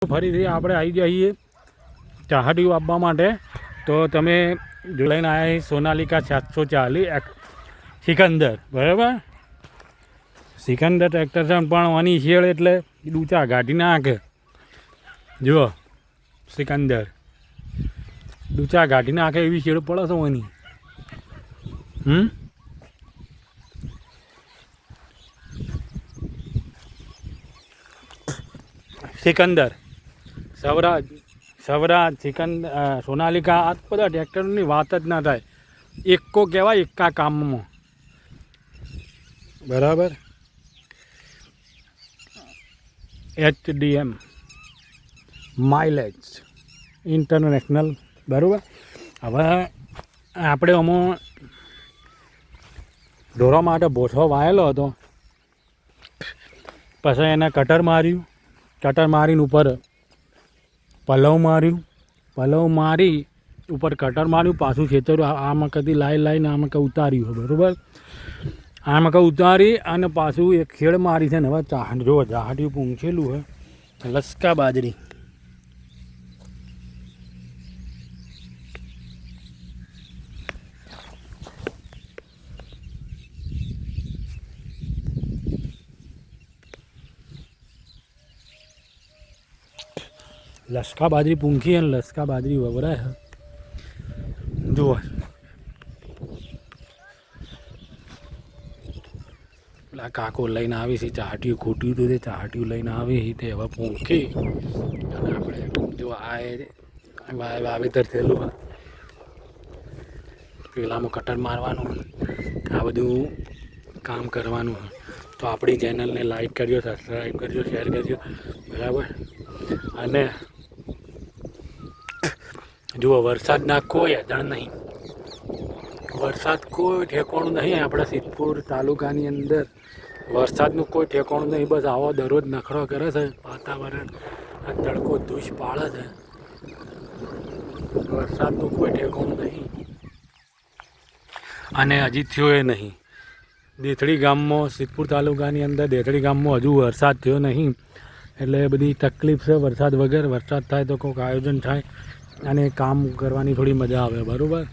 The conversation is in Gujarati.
ફરીથી આપણે આવી જઈએ ચાહડીઓ આપવા માટે. તો તમે લઈને આવ્યા સોનાલિકા 740 સિકંદર, બરાબર. સિકંદર ટ્રેક્ટર છે પણ આની શેડ એટલે ઊંચા ગાડી નાખે. જુઓ સિકંદર ઊંચા ગાડી નાખે એવી શેડ પડે છે આની. સિકંદર, સ્વરાજ, સિકંદર, સોનાલિકા, આ બધા ટ્રેક્ટરની વાત જ ના થાય. એકો કહેવાય એકા કામમાં, બરાબર. HDM માઇલેજ ઇન્ટરનેશનલ, બરાબર. હવે આપણે આમાં ઢોરા માટે ભોસો વાયેલો હતો, પછી એને કટર માર્યું, કટર મારીને ઉપર પલવ મારી ઉપર કટર માર્યું, પાછું ખેતર્યું. આમાં કદી લાઈને આમાં કંઈ ઉતાર્યું, બરાબર. આમાં કંઈ ઉતારી અને પાછું એક ખેડ મારી છે ને. હવે જો જાહડિયું પૂંછેલું હોય લસકા બાજરી. લસકા બાજરી પૂંખી અને લસકા બાજરી વવરાય. જુઓ પેલા કાકો લઈને આવી છે ચાહટીયું, ખૂટ્યું હતું તે ચાહટીયું લઈને આવી તે હવે પૂંખી. અને આપણે જો આ વાવેતર થયેલું, પેલામાં કટર મારવાનું, આ બધું કામ કરવાનું. તો આપણી ચેનલને લાઈક કરજો, સબસ્ક્રાઈબ કરજો, શેર કરજો, બરાબર. અને જુઓ વરસાદના કોઈ અજાણ નહીં, વરસાદ કોઈ ઠેકાણું નહીં. આપણા સિદ્ધપુર તાલુકાની અંદર વરસાદનું કોઈ ઠેકાણું નહીં. બસ આવો દરરોજ નખરો કરે છે વાતાવરણ, આ તડકો ધૂસ પાડે છે. વરસાદનું કોઈ ઠેકાણું નહીં અને હજી થયો એ નહીં. દેથડી ગામમાં, સિદ્ધપુર તાલુકાની અંદર દેથડી ગામમાં હજુ વરસાદ થયો નહીં. એટલે બધી તકલીફ છે. વરસાદ વગર વરસાદ થાય તો કોઈક આયોજન થાય અને કામ કરવાની થોડી મજા આવે, બરાબર.